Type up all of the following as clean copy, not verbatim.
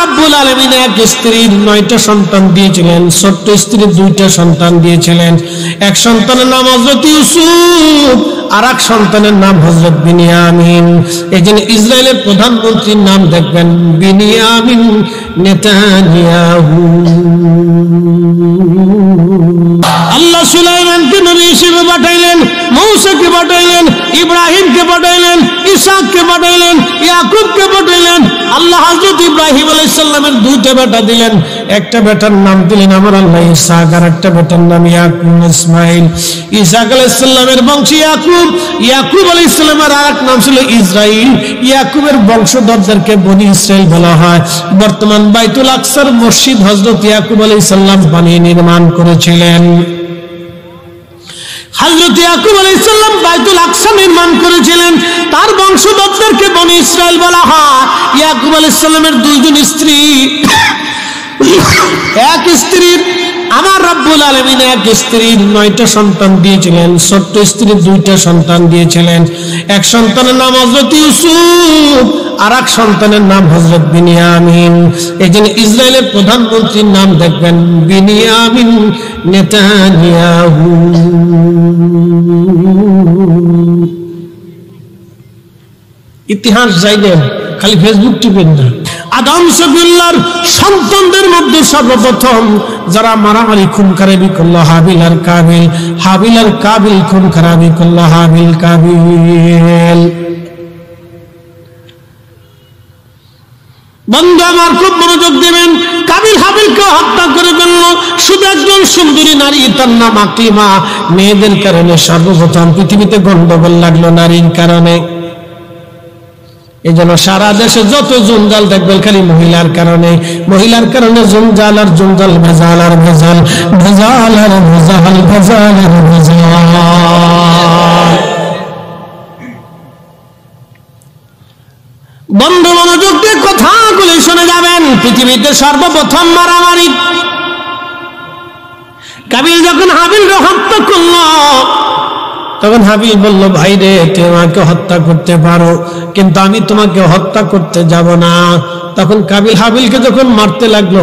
রব্বুল আলামিন এক স্ত্রীর 9টা সন্তান দিয়েছিলেন, ছোট্ট স্ত্রীর 2টা সন্তান দিয়েছিলেন। এক সন্তানের নাম হযরত ইউসুফ, আর এক সন্তানের নাম হযরত বিনিয়ামিন। এজন্য ইসরায়েলের প্রধানমন্ত্রীর নাম দেখবেন বিনিয়ামিন নেতানিয়াহু। আল্লাহ সুলাইমানকে নবী হিসেবে পাঠাইলেন, মূসাকে পাঠাইলেন, ইব্রাহিমকে পাঠাইলেন, ইসহাককে পাঠাইলেন, ইয়াকুবকে পাঠাইলেন। আল্লাহ হযরত ইব্রাহিম আলাইহিস সালামের 2টা বেটা দিলেন, একটা বেটার নাম দিলেন আমার আল্লাহ ইসহাক, আর একটা বেটার নাম ইয়াকুব ইসমাইল। ইসহাক আলাইহিস সালামের বংশ ইয়াকুব, ইয়াকুব আলাইহিস সালামের আরেক নাম ছিল ইসরাইল। ইয়াকুবের বংশধরদেরকে বনি ইসরাইল বলা হয়। বর্তমান বাইতুল আকসার মসজিদ হযরত ইয়াকুব আলাইহিস সালাম বানিয়ে নির্মাণ করেছিলেন। হযরত ইয়াকুব আলাইহিস সালাম বাইতুল আকসা নির্মাণ করেছিলেন, তার বংশধরদেরকে বনি ইসরাইল বলা হয়। ইয়াকুব আলাইহিস সালামের 2জন স্ত্রী, এক স্ত্রীর আমার রব্বুল আলামিন এক স্ত্রীর 9টা সন্তান দিয়েছিলেন, ছোট্ট স্ত্রীর 2টা সন্তান দিয়েছিলেন। এক সন্তানের নাম হযরত ইউসুফ, আর এক সন্তানের নাম হযরত বিনিয়ামিন। এজন্য ইসরায়েলের প্রধানমন্ত্রীর নাম দেখবেন বিনিয়ামিন নেতানিয়াহু। ইতিহাস জানেন, খালি ফেসবুক টিপেন না। আদম সফিউল্লাহর সন্তানদের মধ্যে সর্বপ্রথম যারা মারামারি খুন খারাপি করলো হাবিল আর কাবিল, হাবিল আর কাবিল খুন খারাপি করলো হাবিল কাবিল। বন্ধু আমার খুব মনোযোগ দেবেন, কাবিল হাবিলকে হত্যা করে ফেলল শুধু একজন সুন্দরী নারী, তার নাম আকলিমা। মেয়েদের কারণে সর্বপ্রথম পৃথিবীতে গন্ডগোল লাগলো নারীর কারণে। এই জন্য সারা দেশে যত জঞ্জাল দেখবেন খালি মহিলার কারণে, মহিলার কারণে জঞ্জাল আর জঞ্জাল, ভেজাল আর ভেজাল, ভেজাল আর ভেজাল, ভেজাল আর ভেজাল। বন্ধু মনোযোগ দিয়ে কথাগুলি শুনে যাবেন। পৃথিবীতে সর্বপ্রথম মারামারি কাবিল যখন হাবিলকে হত্যা করল, তখন হাবিল বলল ভাই রে, তুমি আমাকে হত্যা করতে পারো, কিন্তু আমি তোমাকে হত্যা করতে যাব না। তখন কাবিল হাবিলকে যখন মারতে লাগলো,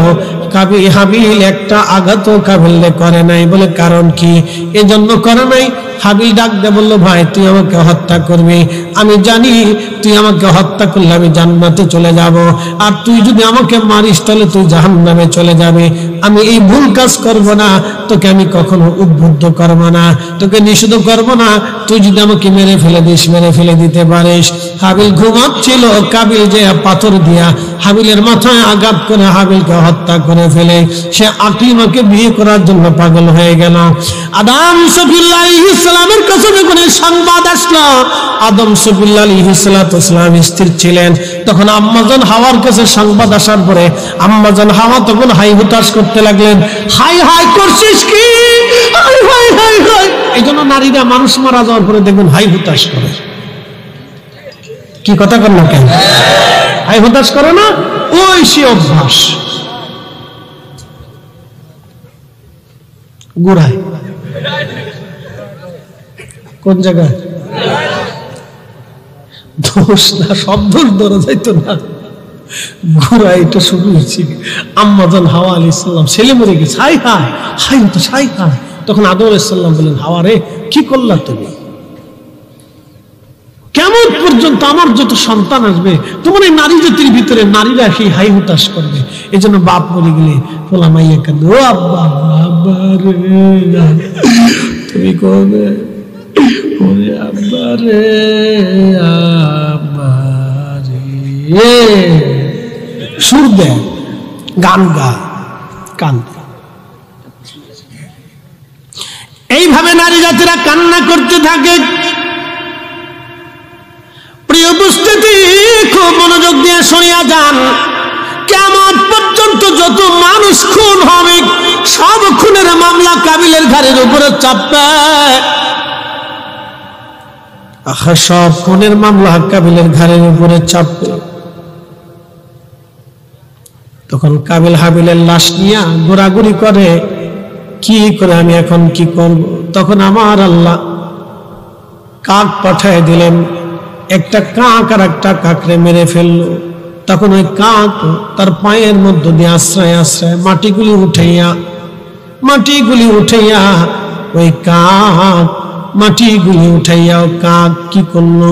হাবিল একটা আঘাতও কাবিল করে নাই। বলে কারণ কি? এজন্য করে নাই। হাবিল ডাক দিয়ে বলল ভাই তুই আমাকে হত্যা করবি, আমি জানি তুই আমাকে হত্যা করলে আমি জান্নাতে চলে যাব, আর তুই যদি আমাকে মারিস তাহলে তুই জাহান্নামে চলে যাবে। আমি এই ভুল কাজ করব না, তোকে আমি কখনো উদ্বুদ্ধ করব না, তোকে নিষিদ্ধ করব না। তুই যদি আমাকে মেরে ফেলে দিস, মেরে ফেলে দিতে পারিস। হাবিল ঘুমাচ্ছিল, কাবিল যে পাথর দিয়া হাবিলের মাথায় আঘাত করে হাবিলকে হত্যা করে ফেলে। সে আকলিমাকে বিয়ে করার জন্য পাগল হয়ে গেল। আদম সফিউল্লাহ আলাইহিস সালামের কাছে যখন সংবাদ আসলো, আদম সফিউল্লাহ আলাইহিস সালাম স্থির ছিলেন, তখন আম্মাজান হাওয়ার কাছে সংবাদ আসার পরে আম্মাজান হাওয়া তখন হাই হুতাশ করতে লাগলেন। হাই হাই করছিস কি? High high high high. এই জন্য নারীরা মানুষ মারা যাওয়ার পরে দেখবেন হাই হুতাশ করে। কি কথা কর না কেন? হাই হুতাশ করে না, ওই সে অভ্যাস। গুড়ায় কোন জায়গায় দোষ না, সব দোষ ধরা যাইতো না। ঘুরা এটা শুরু হয়েছে। আম্মাজান হাওয়া আলাইহিস সালাম ছেলে মরে গেছে, হাই হাই হাই তো হাই হাই। তখন আদম আলাইহিস সালাম বলেন হাওয়া রে, কি করলা তুমি? কেমন পর্যন্ত আমার যত সন্তান আসবে তোমার এই নারী জাতির ভিতরে নারীরা সেই হাই হুতাশ করবে। এই জন্য বাপ মরে গেলে পোলা মাইয়া কাঁদে, ও আব্বা আব্বা রে, তুমি কবে আব্বা রে আব্বা রে, সুর দেয়, গান গায়, কান্দে। এইভাবে নারী জাতিরা কান্না করতে থাকে। প্রিয় উপস্থিতি, খুব মনোযোগ দিয়ে শুনিয়া যান। কিয়ামত পর্যন্ত যত মানুষ খুন হবে সব খুনের মামলা কাবিলের ঘাড়ের উপরে চাপবে। সব খুনের মামলা কাবিলের ঘাড়ের উপরে চাপবে। তখন কাবিল হাবিলের লাশ নিয়ে ঘোরাঘুরি করে, কি করে আমি এখন কি করব? তখন আমার আল্লাহ কাক পাঠায় দিলেন। একটা কাক আর একটা কাকরে মেরে ফেললো। তখন ওই কাক তার পায়ের মধ্য দিয়ে আশ্রয় আশ্রয় মাটিগুলি উঠাইয়া ওই কাক মাটিগুলি উঠাইয়া কাক কি করলো,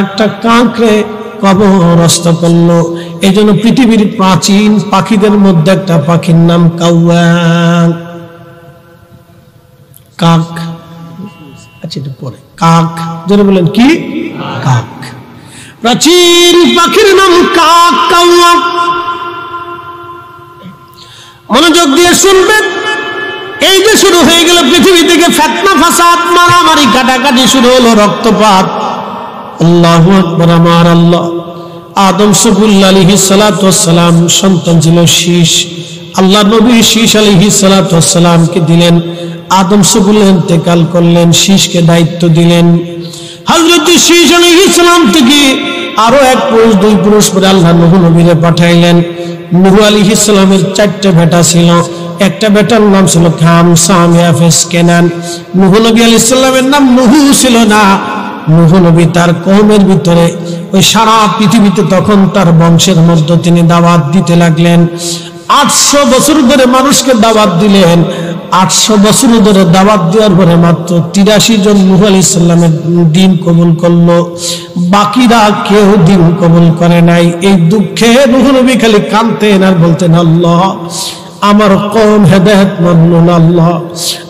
একটা কাকরে কবরস্থ করলো। এই জন্য পৃথিবীর প্রাচীন পাখিদের মধ্যে একটা পাখির নাম কাউয়া, কাক। আচ্ছা, এটা পরে কাক যেটা বলেন কি কাক, প্রাচীন পাখির নাম কাক, কাউয়া। মনোযোগ দিয়ে শুনবেন। এই যে শুরু হয়ে গেল পৃথিবী থেকে ফিতনা ফাসাদ, মারামারি কাটাকাটি শুরু হলো, রক্তপাত। আল্লাহু আকবার, আমার আল্লাহ। আদম সফুল্লাহ আলাইহিস সালাতু ওয়াস সালাম সন্তান ছিল শীষ। আল্লাহ নবী শীষ আলাইহিস সালাতু ওয়াস সালামকে দিলেন। আদম সফুল্লাহ ইন্তেকাল করলেন, শীষকে দায়িত্ব দিলেন। হযরত শীষ আলাইহিস সালাম থেকে আরো এক পুরুষ, দুই পুরুষ পরে আল্লাহ নূহ নবীকে পাঠাইলেন। নূহ আলাইহিস সালামের 4টা বেটা ছিল। একটা বেটার নাম ছিল খাম, সাম, ইয়াফেস, কেনান। নূহ নবী আলাইহিস সালামের নাম নূহ ছিল না। নূহ নবী তার কওমের ভিতরে ওই সারা পৃথিবীতে তখন তার বংশের মধ্যে তিনি দাওয়াত দিতে লাগলেন। 800 বছর ধরে মানুষকে দাওয়াত দিলেন। 800 বছর ধরে দাওয়াত দেওয়ার পরে মাত্র 83 জন নূহ আলাইহিস সালামের দিন কবুল করলো, বাকিরা কেউ দিন কবুল করে নাই। এই দুঃখে নূহ নবী খালি কাঁদতেন আর বলতেন, আল্লাহ আমার কওম হেদায়েত মানল না, আল্লাহ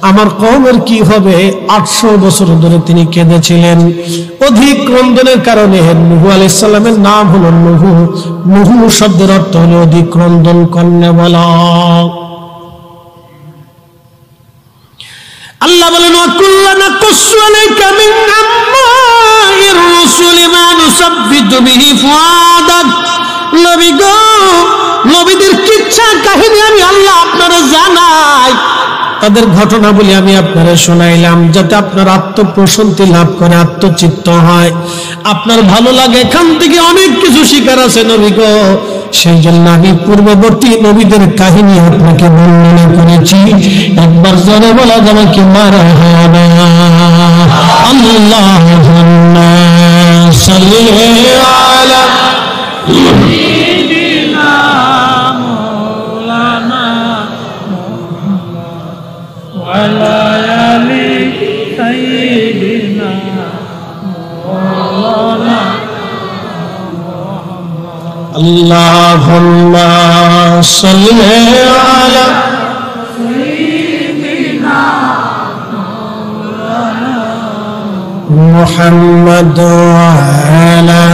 আমার কওমের কি হবে। 800 বছর ধরে তিনি কেঁদেছিলেন। অধিক ক্রন্দনের কারণে নূহ আলাইহিস সালামের নাম হলো নূহ। নূহ শব্দের অর্থ হলো অধিক ক্রন্দন করনে বলা। আল্লাহ বলেন, ওয়াকুল্লানা কুসসু আলাইকা মিন আম্মাইর রাসূলি মা নুসাব্বিতু বিহি ফুআদাক। নবী গো, নবীদের কিচ্ছা কাহিনী আমি আল্লাহ আপনারা জানাই, তাদের ঘটনা বলি আমি আপনারা শোনাইলাম, যাতে আপনার আত্মপ্রশান্তি লাভ করে, আত্মচিত্ত হয়, আপনার ভালো লাগে। এখান থেকে অনেক কিছু শিকার আছে নবী গো। সেই জন্য আমি পূর্ববর্তী নবীদের কাহিনী আপনাকে বর্ণনা করেছি। একবার জোরে বলা যাবে কি মারহাবা। আল্লাহুম্মা সাল্লি আলা সাইয়্যিদিনা মাওলানা মুহাম্মদ ওয়া আলা আলি সাইয়্যিদিনা মাওলানা। আল্লাহুম্মা সাল্লি আলা সাইয়্যিদিনা মাওলানা মুহাম্মদ ওয়া আলা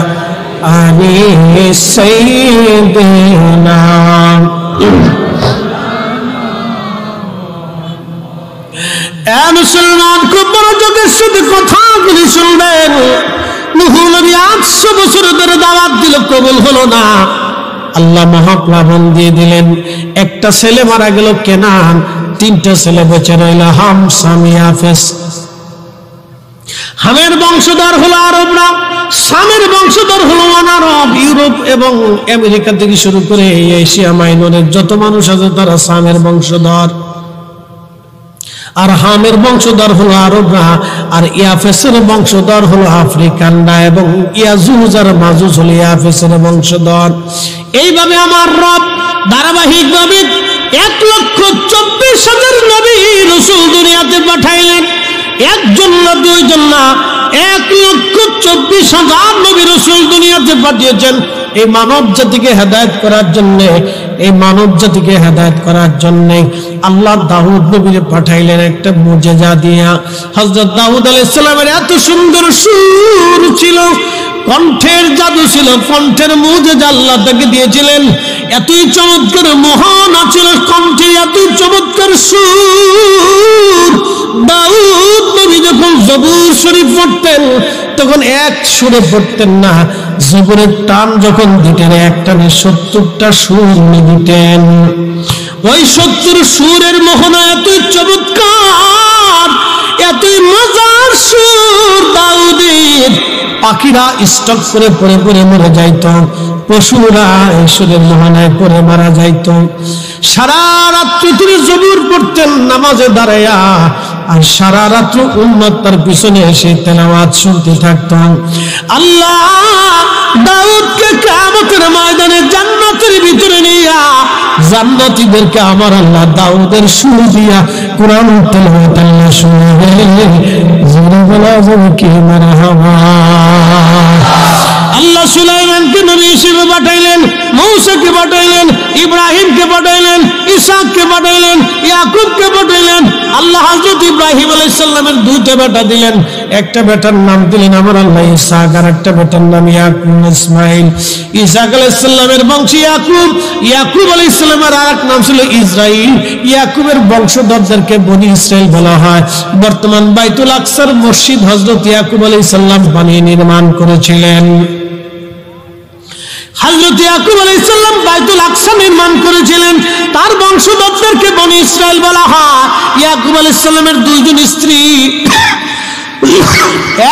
আলি সাইয়্যিদিনা। এ মুসলমান, খুব মনোযোগের সাথে কথাগুলি শুনবেন। নূহ নবী 800 বছর ধরে দাওয়াত দিল, কবুল হলো না। আল্লাহ মহাপ্লাবন দিয়ে দিলেন। একটা ছেলে মারা গেল কেনান, 3টা ছেলে বেঁচে রইল, হাম, সাম, ইয়াফেস। হামের বংশধর হলো আরবরা, সামের বংশধর হলো আরব। ইউরোপ এবং আমেরিকা থেকে শুরু করে এশিয়া মাইনরের যত মানুষ আছে তারা সামের বংশধর। আর হামের বংশধর হলো আরবরা, আর ইয়াফেসের বংশধর হলো আফ্রিকানরা, এবং ইয়াজুজ আর মাজুজ হলো ইয়াফেসের বংশধর। এইভাবে আমার রব ধারাবাহিকভাবে 1,24,000 নবী রাসূল দুনিয়াতে পাঠাইলেন। একজন না, দুইজন না, 1,24,000 নবী রাসূল দুনিয়াতে পাঠিয়েছেন এই মানব জাতিকে হেদায়েত করার জন্য। এই মানব জাতিকে হেদায়েত করার জন্য আল্লাহ দাউদ নবীকে পাঠাইলেন একটা মুজিজা দিয়া। হযরত দাউদ আলাইহিস সালামের এত সুন্দর সুর ছিল, কণ্ঠের জাদু ছিল, কণ্ঠের মুজিজা আল্লাহ তাকে দিয়েছিলেন। এতই চমৎকার মহান ছিল কণ্ঠে, এতই চমৎকার সুর। দাউদ নবী যখন জবুর শরীফ পড়তেন তখন এক সুরে পড়তেন না, জীবনের টান যখন দিতেন এক টানে 70টা সুর দিতেন। ওই 70 সুরের মোহনা এতই চমৎকার, এতই মজার সুর দাউদের। পাখিরা স্টক করে পড়ে পড়ে মরে যাইত, পশুরা এই সুরের মোহনায় পড়ে মারা যাইত। সারা রাত্রি তিনি জবুর পড়তেন নামাজে দাঁড়াইয়া, আর সারা রাত্র উম্মত তার পিছনে এসে তেলাওয়াত শুনতে থাকতাম। আল্লাহ দাউদকে কিয়ামতের ময়দানে জান্নাতের ভিতরে নিয়া জান্নাতীদেরকে আমার আল্লাহ দাউদের সুর দিয়া কোরআন তেলাওয়াত আল্লাহ শুনাবে। জোরে বলা যাবে কি মারহাবা। আল্লাহ সুলাইমানকে নবী হিসেবে পাঠাইলেন, মূসাকে পাঠাইলেন, ইব্রাহিমকে পাঠাইলেন, ইসহাককে পাঠাইলেন, ইয়াকুবকে পাঠাইলেন। আল্লাহ হযরত ইব্রাহিম আলাইহিস সালামের দুইটা বেটা দিলেন, একটা বেটার নাম দিলেন আমার আল্লাহ ইসহাক, আর একটা বেটার নাম ইয়াকুব ইসমাইল। ইসহাক আলাইহিস সালামের বংশ ইয়াকুব, ইয়াকুব আলাইহিস সালামের আরেক নাম ছিল ইসরাইল। ইয়াকুবের বংশধরদেরকে বনি ইসরাইল বলা হয়। বর্তমান বাইতুল আকসার মসজিদ হযরত ইয়াকুব আলাইহিস সালাম বানিয়ে নির্মাণ করেছিলেন। হযরত ইয়াকুব আলাইহিস সালাম বাইতুল আকসা নির্মাণ করেছিলেন, তার বংশধরদেরকে বনি ইসরাইল বলা হয়। ইয়াকুব আলাইহিস সালামের দুইজন স্ত্রী,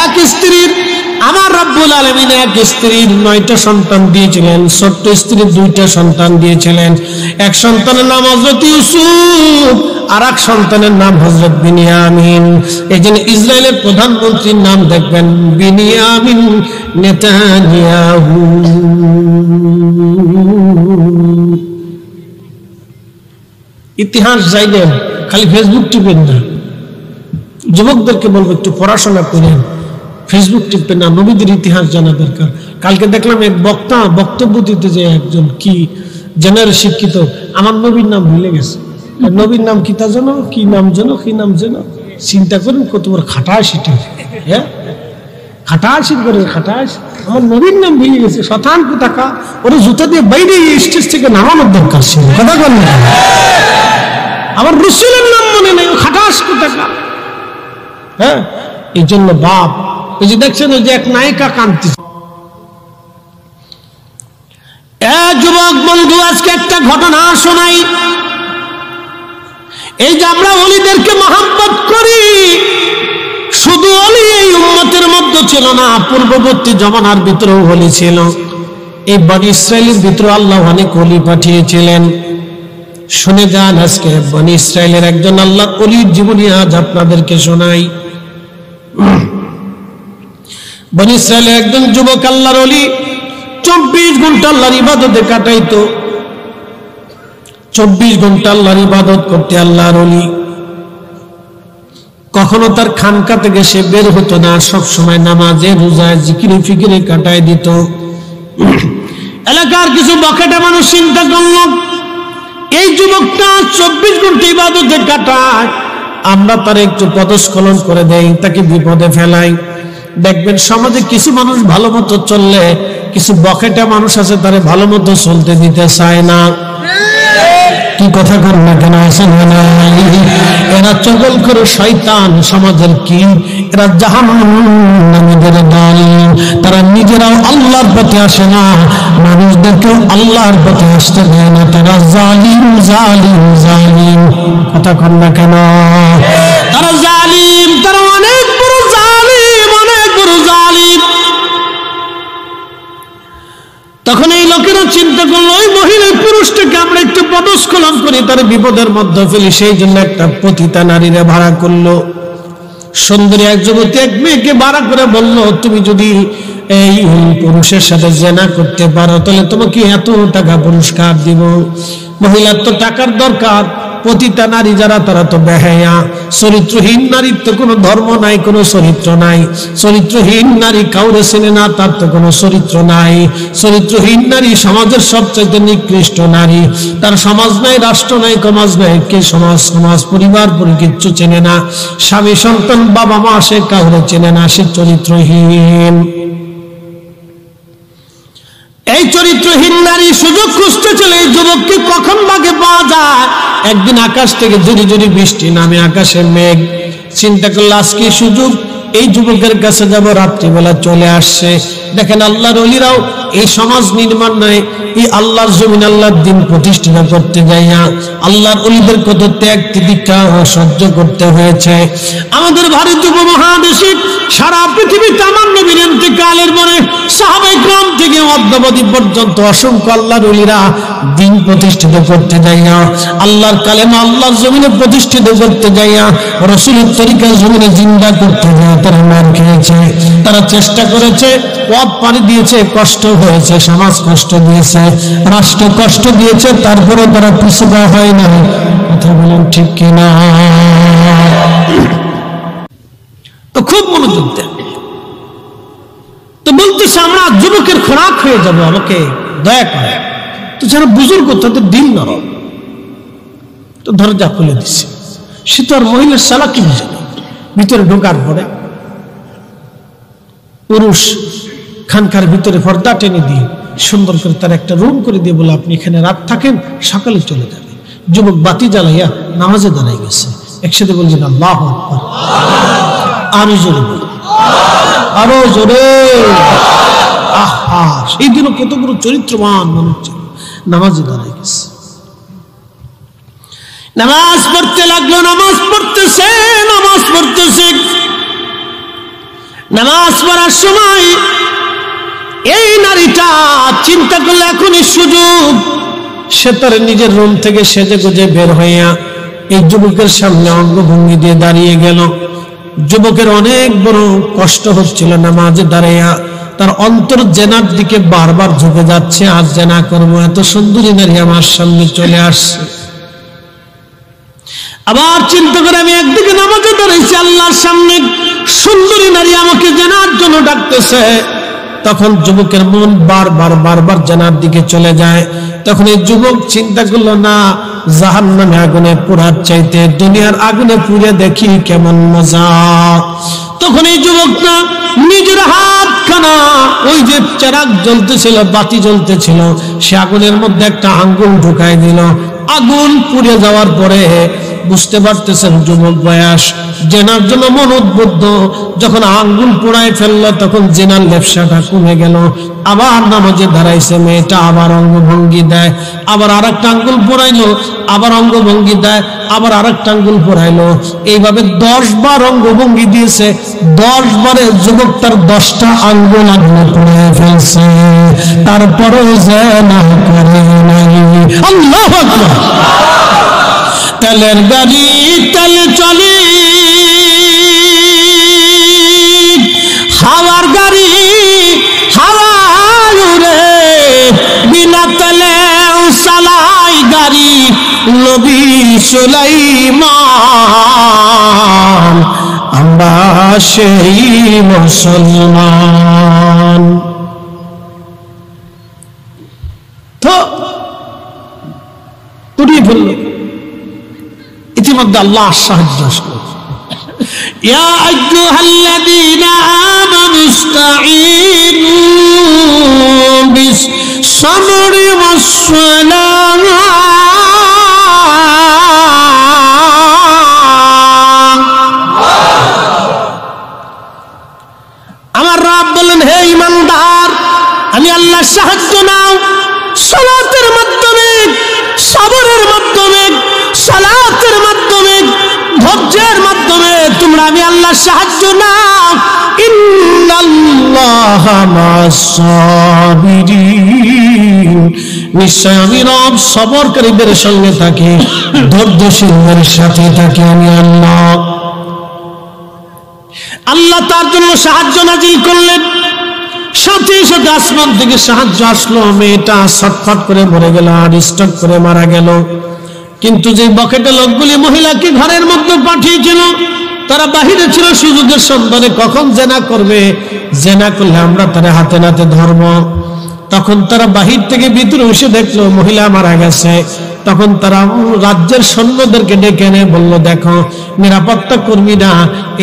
এক স্ত্রীর আমার রব্বুল আলামিন এক স্ত্রীর 9টা সন্তান দিয়েছিলেন, ছোট্ট স্ত্রীর 2টা সন্তান দিয়েছিলেন। এক সন্তানের নাম হযরত ইউসুফ, আর এক সন্তানের নাম হযরত বিনিয়ামিন। এই জন্য ইসরায়েলের প্রধানমন্ত্রীর নাম দেখবেন বিনিয়ামিন নেতানিয়াহু। ইতিহাস জানেন, খালি ফেসবুক টিপেন না। যুবকদেরকে বলবো একটু পড়াশোনা করেন, ফেসবুক টিপবেন না, নবীদের ইতিহাস জানা দরকার। কালকে দেখলাম এক বক্তা বক্তব্য দিতে যে একজন কি জেনারেল শিক্ষিত, আমার নবীর নাম ভুলে গেছে। নবীর নাম কি তা জানো, কি নাম জানো, কি নাম জানো? চিন্তা করেন কত বড় খাটাশিটা, হ্যাঁ খাটাশি করে খাটাশ। আমার নবীর নাম ভুলে গেছে, শতান কোথাকা, ওরা জুতা দিয়ে বাইরে স্টেজ থেকে নামানোর দরকার ছিল। কথা বলেন, আমার রসুলের নাম মনে নেই, খাটাশ কোথাকা। হ্যাঁ, এই জন্য বাপ, এই যে দেখছেন ওই যে এক নায়িকা কান্তি। যুবক বন্ধু, আজকে একটা ঘটনা শোনাই। এই যে আমরা ওলিদেরকে মহব্বত করি, শুধু ওলি এই উম্মতের মধ্যে ছিল না, পূর্ববর্তী জমানার ভিতরেও ওলি ছিল। এই বনি ইসরায়েলের ভিতরে আল্লাহ অনেক ওলি পাঠিয়েছিলেন। শুনে যান, আজকে বনি ইসরায়েলের একজন আল্লাহর ওলির জীবনী আজ আপনাদেরকে শোনাই। বনি ইসরায়েলের একজন যুবক আল্লাহর ওলি 24 ঘন্টা আল্লাহর ইবাদতে কাটাইতো। 24 ঘন্টা আল্লাহর ইবাদত করতে আল্লাহর ওলি। কখনো তার খানকা থেকে সে বের হতো না, সব সময় নামাজে রোজায় জিকিরে ফিকিরে কাটায় দিত। এলাকার কিছু বকেটা মানুষ চিন্তা করল, এই যুবকটা 24 ঘন্টা ইবাদতে কাটায়, আমরা তার একটু পদস্খলন করে দেই, তাকে বিপদে ফেলাই। দেখবেন সমাজে কিছু মানুষ ভালো মতো চললে, কিছু বকেটা মানুষ আছে তারে ভালো মতো চলতে দিতে চায় না। কি কথা কর না কেন, আসেন না? এরা চগল করে শয়তান, সমাজের কি, এরা জাহান্নামীদের দল। তারা নিজেরাও আল্লাহর পথে আসে না, মানুষদেরকেও আল্লাহর পথে আসতে দেয় না। তারা জালিম জালিম জালিম। কথা কর না কেন? তারা জালিম, তারা অনেক বড় জালিম, অনেক বড় জালিম। তখন এই লোকেরা চিন্তা করলো, ওই মহিলা পুরুষটাকে আমরা একটু পদস্খলন করি, তার বিপদের মধ্যে ফেলি। সেই জন্য একটা পতিতা নারীরে ভাড়া করলো। সুন্দরী এক যুবতী এক মেয়েকে ভাড়া করে বলল, তুমি যদি এই পুরুষের সাথে জেনা করতে পারো তাহলে তোমাকে এত টাকা পুরস্কার দিব। মহিলার তো টাকার দরকার। পতিতা নারী যারা, তারা তো বেহায়া, চরিত্রহীন নারীর তো কোনো ধর্ম নাই, কোনো চরিত্র নাই। চরিত্রহীন নারী কাউরে চেনে না, তার তো কোনো চরিত্র নাই। চরিত্রহীন নারী সমাজের সবচাইতে নিকৃষ্ট নারী। তার সমাজ নাই, রাষ্ট্র নাই, সমাজ নাই, কে সমাজ, সমাজ পরিবার কিচ্ছু চেনে না। স্বামী সন্তান বাবা মা সে কাউরে চেনে না, সে চরিত্রহীন। এই চরিত্রহীন নারী সুযোগ খুঁজতে চলে, এই যুবককে কখন ভাগে পাওয়া যায়। একদিন আকাশ থেকে ঝুরি ঝুরি বৃষ্টি নামে, আকাশে মেঘ। চিন্তা করলো আজকে সুযোগ, এই যুবকের কাছে যাব। রাত্রিবেলা চলে আসছে। দেখেন আল্লাহর ওলিরাও এই সমাজ নির্মাণ নয়, এই আল্লাহর জমিন আল্লাহর দিন প্রতিষ্ঠা করতে যাইয়া আল্লাহর ওলিদের কত ত্যাগ তিতিক্ষা সহ্য করতে হয়েছে। আমাদের ভারতীয় উপমহাদেশে সারা পৃথিবী তামাম নবীর ইন্তেকালের পরে সাহাবায়ে কেরাম থেকে অদ্যাবধি পর্যন্ত অসংখ্য আল্লাহর ওলিরা দিন প্রতিষ্ঠিত করতে যাইয়া আল্লাহর কালেমা আল্লাহর জমিনে প্রতিষ্ঠিত করতে যাইয়া রাসূলের তরিকার জমিনে জিন্দা করতে যাইয়া তারা মার খেয়েছে, তারা চেষ্টা করেছে, পথ পাড়ি দিয়েছে, কষ্ট হয়েছে, সমাজ কষ্ট দিয়েছে, রাষ্ট্র কষ্ট দিয়েছে, তারপরে তারা পিছুপা হয় না। কথা বলেন ঠিক কিনা? তো খুব মনোযোগ দেন। তো বলতেছে আমরা যুবকের খোরাক হয়ে যাব, আমাকে দয়া করে। তো যারা বুজুর্গ তাদের দিল নরম, তো দরজা খুলে দিচ্ছে। সে তো আর মহিলার সালাকি বুঝে না। ভিতরে ঢোকার পরে পুরুষ খানকার ভিতরে পর্দা টেনে দিয়ে সুন্দর করে তার একটা রুম করে দিয়ে বলে আপনি এখানে রাত থাকেন, সকালে চলে যাবে। যুবক বাতি জ্বালাইয়া নামাজে দাঁড়াই গেছে। একসাথে বলছেন আল্লাহু আকবার। আরো জোরে বল, আরো জোরে। আহা, সেই দিনও কত বড় চরিত্রবান মানুষ ছিল, নামাজে দাঁড়াই গেছে। নামাজ পড়তে লাগলো, নামাজ পড়তেছে, নামাজ পড়তেছে। নামাজ পড়ার সময় এই নারীটা চিন্তা করলে এখনই সুযোগ। সে তার নিজের রুম থেকে সেজে গুজে বের হইয়া এই যুবকের সামনে অঙ্গভঙ্গি দিয়ে দাঁড়িয়ে গেল। যুবকের অনেক বড় কষ্ট হচ্ছিল নামাজে দাঁড়াইয়া। তার অন্তর জেনার দিকে বারবার ঝুঁকে যাচ্ছে, আজ জেনা করবো, এত সুন্দরী নারী আমার সামনে চলে আসছে। আবার চিন্তা করে আমি একদিকে নামাজে দাঁড়াইছি আল্লাহর সামনে, সুন্দরী নারী আমাকে জেনার জন্য ডাকতেছে। তখন যুবকের মন বারবার বারবার জেনার দিকে চলে যায়। তখন এই যুবক চিন্তা করলো, না, জাহান্নামে আগুনে পোড়ার চাইতে দুনিয়ার আগুনে পুড়ে দেখি কেমন মজা। তখন এই যুবক না নিজের হাতখানা ওই যে চেরাগ জ্বলতেছিল, বাতি জ্বলতেছিল, সে আগুনের মধ্যে একটা আঙ্গুল ঢুকাই দিল। আগুন পুড়ে যাওয়ার পরে বুঝতে পারতেছেন যুবক বয়স, জেনার জন্য মন উদ্বুদ্ধ। যখন আঙ্গুল পোড়ায় ফেললো তখন জেনার লেপসাটা কমে গেল। আবার নামাজে দাঁড়াইছে মেয়েটা, আবার অঙ্গভঙ্গি দেয়, আবার আর একটা আঙ্গুল পোড়াইলো, আবার অঙ্গভঙ্গি দেয়, আবার আর একটা আঙ্গুল পোড়াইলো। এইভাবে 10 বার অঙ্গভঙ্গি দিয়েছে। 10 বারে যুবক তার 10টা আঙ্গুল আগুনে পোড়ায় ফেলছে, তারপরেও জেনা করে নাই। আল্লাহু আকবার। তেলের গাড়ি তেলে চলে, হাওয়ার গাড়ি হাওয়ায় উড়ে, বিনা তেলে চালাই গাড়ি নবী সুলাইমান, আমরা সেই মুসলমান। তো পুড়িয়ে ফেলল। ইতিমধ্যে আল্লাহ সাহায্য আসলো। ইয়া আইয়ুহাল্লাযীনা আমানু ইসতাঈনু বিস-সাবরি ওয়াস-সালাহ। আমার রব বলেন, হে ঈমানদার, আমি আল্লাহর সাহায্য নাও সালাতের মাধ্যমে, সবরের মাধ্যমে, সালাতের মাধ্যমে, ধৈর্যের মাধ্যমে তোমরা আমি আল্লাহর সাহায্য নাও। ইন্নাল্লাহা মা'আস-সাবিরিন, নিশ্চয় আমি রব সবরকারীদের সঙ্গে থাকি, ধৈর্যশীলদের সাথে থাকি আমি আল্লাহ। আল্লাহ তার জন্য সাহায্য নাজিল করলেন। সাথে সাথে আসমান থেকে সাহায্য আসলো। মেয়েটা ছটফট করে মরে গেল, আর স্ট্রোক করে মারা গেল। কিন্তু যে বকেটে লোকগুলি মহিলাকে ঘরের মধ্যে পাঠিয়েছিল, তারা বাহিরে ছিল সুযোগের সন্ধানে, কখন জেনা করবে, জেনা করলে আমরা তারা হাতে নাতে ধরব। তখন তারা বাহির থেকে ভিতরে এসে দেখলো মহিলা মারা গেছে। তখন তারা রাজ্যের সৈন্যদেরকে ডেকে এনে বলল, দেখো নিরাপত্তা কর্মীরা,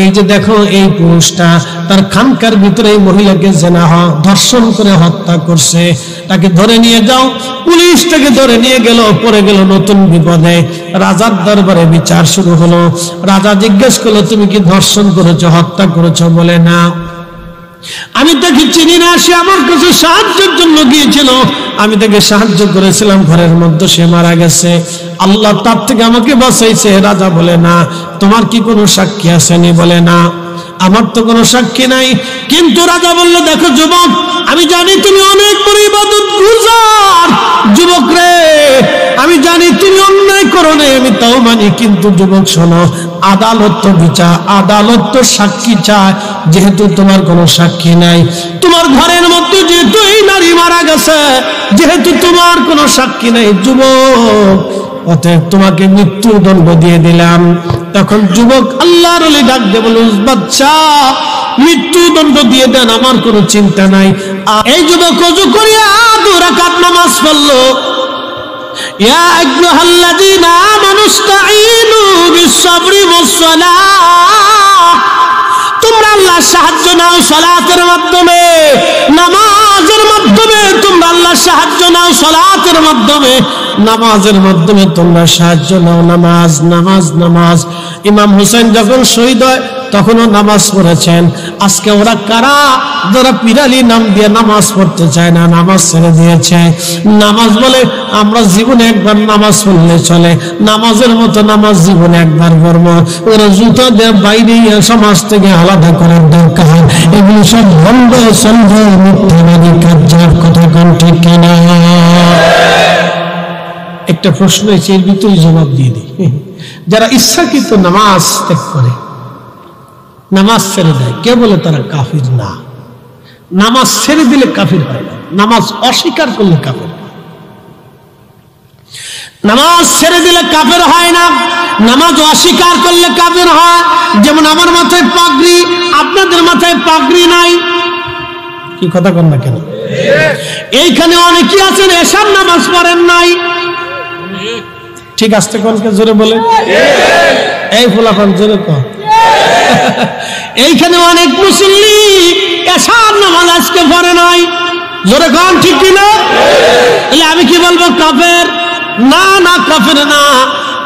এই যে দেখো এই পুরুষটা তার খানকার ভিতরে এই মহিলাকে জেনা ধর্ষণ করে হত্যা করছে, তাকে ধরে নিয়ে যাও। পুলিশ তাকে ধরে নিয়ে গেল, পড়ে গেল নতুন বিপদে। রাজার দরবারে বিচার শুরু হলো। রাজা জিজ্ঞেস করলো, তুমি কি ধর্ষণ করেছো, হত্যা করেছো? বলে না। আমি তাকে চিনি না, সে আমার কাছে সাহায্যের জন্য গিয়েছিল, আমি তাকে সাহায্য করেছিলাম, ঘরের মধ্যে সে মারা গেছে, আল্লাহ তার থেকে আমাকে বাঁচাইছে। রাজা বলে, না, তোমার কি কোনো সাক্ষী আসেনি? বলে, না, আমার তো কোনো সাক্ষী নাই। কিন্তু রাজা বলল, দেখো যুবক, আমি জানি তুমি অনেক বড় ইবাদতগুজার যুবক রে, আমি জানি তুমি অন্যায় করো না, আমি তাও মানি, কিন্তু যুবক শোনো, আদালত তো বিচার, আদালত তো সাক্ষী চায়, যেহেতু তোমার কোনো সাক্ষী নাই, তোমার ঘরের মধ্যে যেহেতু এই নারী মারা গেছে, যেহেতু তোমার কোনো সাক্ষী নাই যুবক, অতএব তোমাকে মৃত্যুদণ্ড দিয়ে দিলাম। তখন যুবক আল্লাহর ওলি ডাক দিয়ে বলল, বাদশাহ মৃত্যুদণ্ড দিয়ে দেন, আমার কোনো চিন্তা নাই। এই যুবক ওযু করিয়া 2 রাকাত নামাজ পড়লো। ইয়া আইয়ুহাল্লাযীনা আমানু ইসতাঈনু বিস-সাবরি ওয়াস-সালাহ, তোমরা আল্লাহর সাহায্য নাও সালাতের মাধ্যমে, নামাজের মাধ্যমে তোমরা আল্লাহর সাহায্য নাও, সালাতের মাধ্যমে, নামাজের মাধ্যমে তোমরা সাহায্য নাও। নামাজ, নামাজ, নামাজ। ইমাম হুসাইন যখন শহীদ হয় তখনও নামাজ পড়েছেন। আজকে ওরা কারা যারা পিরালি নাম দিয়ে নামাজ পড়তে চায় না, নামাজ ছেড়ে দিয়েছে। নামাজ বলে আমরা জীবনে একবার নামাজ পড়লে চলে, নামাজের মতো নামাজ জীবনে একবার পড়ব। ওরা জুতা দিয়ে বাইরে সমাজ থেকে আলাদা করার দরকার। এগুলো সব ভণ্ড সন্ধ মিথ্যাবাদী কার্যের কথা কোন ঠিক কিনা? একটা প্রশ্ন এসে এর ভিতরে জবাব দিয়ে দিই। যারা ইচ্ছাকৃত নামাজ ত্যাগ করে, নামাজ ছেড়ে দেয়, কে বলে তারা কাফির না? নামাজ ছেড়ে দিলে কাফির হয় না, নামাজ অস্বীকার করলে কাফির। নামাজ ছেড়ে দিলে কাফের হয় না, নামাজ অস্বীকার করলে কাফের হয়। যেমন আমার মাথায় পাগড়ি, আপনাদের মাথায় পাগড়ি নাই, কি কথা কন না কেন? এইখানে অনেকেই আছেন এশার নামাজ পড়েন নাই, ঠিক আসতে কোনকে জোরে বলে, এই ফুলাফান জোরে কর। এইখানে অনেক মুসল্লি এশার নামাজ আজকে পড়ে নাই, জোরে কন ঠিক কিনা? তাহলে আমি কি বলবো কাফের? না, না, কাফের না।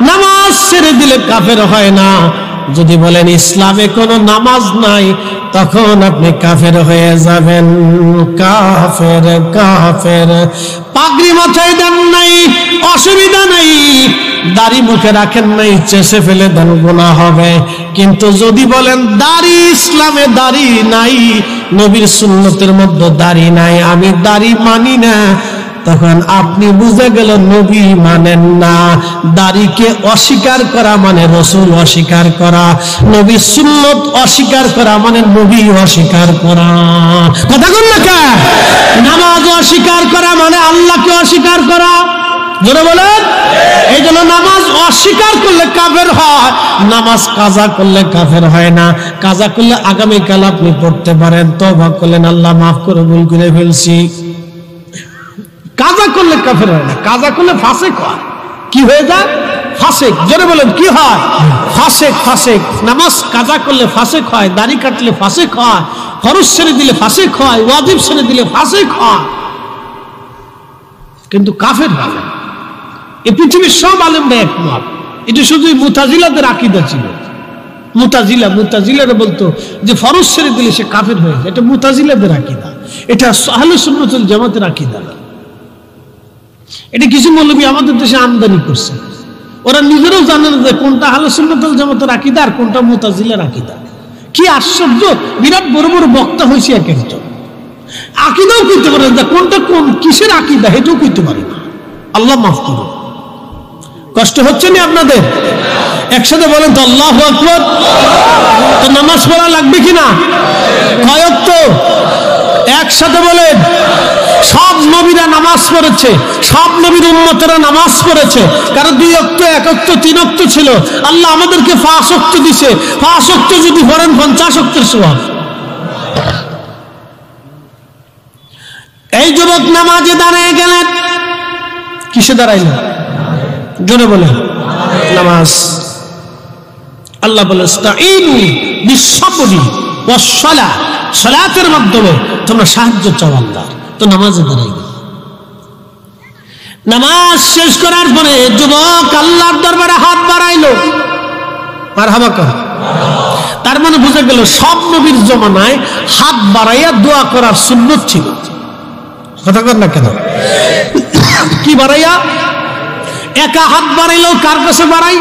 নামাজ ছেড়ে দিলে কাফের হয় না। যদি বলেন ইসলামে কোনো নামাজ নাই, তখন আপনি কাফের হয়ে যাবেন। কাফের, কাফের। পাগড়ি মাথায় দেন নাই, অসুবিধা নাই, দাড়ি মুখে রাখেন নাই, চেষে ফেলে দেন, গুনাহ হবে। কিন্তু যদি বলেন দাড়ি, ইসলামে দাড়ি নাই, নবীর সুন্নতের মধ্যে দাড়ি নাই, আমি দাড়ি মানি না, তখন আপনি বুঝে গেল নবী মানেন না। দাড়িকে অস্বীকার করা মানে রসুল অস্বীকার করা, নবীর সুন্নত অস্বীকার করা মানে নবী অস্বীকার করা। কথা বল না কে? নামাজ অস্বীকার করা মানে আল্লাহকে অস্বীকার করা, জোরে বলেন। এই জন্য নামাজ অস্বীকার করলে কাফের হয়, নামাজ কাজা করলে কাফের হয় না। কাজা করলে আগামীকাল আপনি পড়তে পারেন, তওবা করলেন, আল্লাহ মাফ করে, ভুল করে ফেলছি। কাজা করলে কাফের হয় না, কাজা করলে ফাসেক হয়। কি হয়ে যায়? ফাসেক। জোরে বলেন কি হয়? ফাসেক, ফাসেক। নামাজ কাজা করলে ফাসেক হয়, দাড়ি কাটলে ফাসেক হয়, ফরজ ছেড়ে দিলে ফাসেক হয়, ওয়াজিব ছেড়ে দিলে ফাসেক হয়, কিন্তু কাফের হয় না। এই পৃথিবীর সব আলেমরা একমত। এটা শুধু মুতাজিলাদের আকীদা ছিল। মুতাজিলারা বলতো যে ফরজ ছেড়ে দিলে সে কাফের হয়ে যায়, এটা মুতাজিলাদের আকীদা, এটা আহলে সুন্নাত ওয়াল জামাতের আকীদা না। এটা কিছু মৌলবী আমাদের দেশে আমদানি করছে, ওরা নিজেরাও জানে না যে কোনটা আহলে সুন্নাত ওয়াল জামাতের আকীদা আর কোনটা মুতাজিলার আকীদা। কি আশ্চর্য, বিরাট বড় বড় বক্তা হয়েছে এক একজন, আকীদাও কইতে পারে না, কোনটা কোন কিসের আকীদা এটাও কইতে পারে না। আল্লাহ মাফ করুন। কষ্ট হচ্ছে না আপনাদের? একসাথে বলেন তো আল্লাহু আকবার। তো নামাজ পড়া লাগবে কিনা? কয় ওয়াক্ত? একসাথে বলেন। সব নবীরা নামাজ পড়েছে, সব নবীর উম্মতেরা নামাজ পড়েছে। কারণ 2 ওয়াক্ত, 1 ওয়াক্ত, 3 ওয়াক্ত ছিল। আল্লাহ আমাদেরকে 5 ওয়াক্ত দিছে। 5 ওয়াক্ত যদি পড়েন 50 ওয়াক্তের সওয়াব। এই যুবক নামাজে দাঁড়িয়ে গেলেন, কিসে দাঁড়াইলেন? জোরে বলেন নামাজ। আল্লাহ বলে ইস্তাঈনু বিস-সাবরি ওয়াস-সালাহ, সালাতের মাধ্যমে তোমরা সাহায্য চাও আল্লাহর। তো নামাজে দাঁড়াইবে। নামাজ শেষ করার পরে যুবক আল্লাহর দরবারে হাত বাড়াইলো, মারহাবা কর। তার মানে বুঝা গেল সব নবীর জমানায় হাত বাড়াইয়া দোয়া করার সুন্নত ছিল। কথা কর না কেন? কি বাড়াইয়া? একা হাত বাড়াইলেও কার কাছে বাড়াই?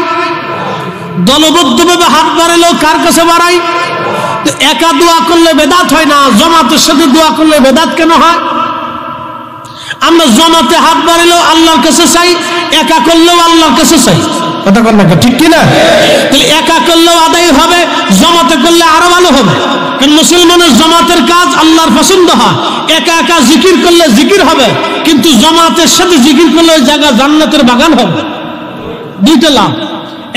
দলবদ্ধভাবে হাত বাড়াইলেও কার কাছে বাড়াই? একা দোয়া করলে বেদাত হয় না, জামাতের সাথে দোয়া করলে বেদাত কেন হয়? আমরা জামাতে হাত বাড়াইলেও আল্লাহর কাছে চাই, একা করলেও আল্লাহর কাছে চাই। কথা কর না, ঠিক কিনা? তাহলে একা করলেও আদায় হবে, জামাতে করলে আরো ভালো হবে। কারণ মুসলমানের জামাতের কাজ আল্লাহর পছন্দ হয়। একা একা জিকির করলে জিকির হবে, কিন্তু জামাতের সাথে জিকির করলে ওই জায়গা জান্নাতের বাগান হবে। দুইটা লাভ।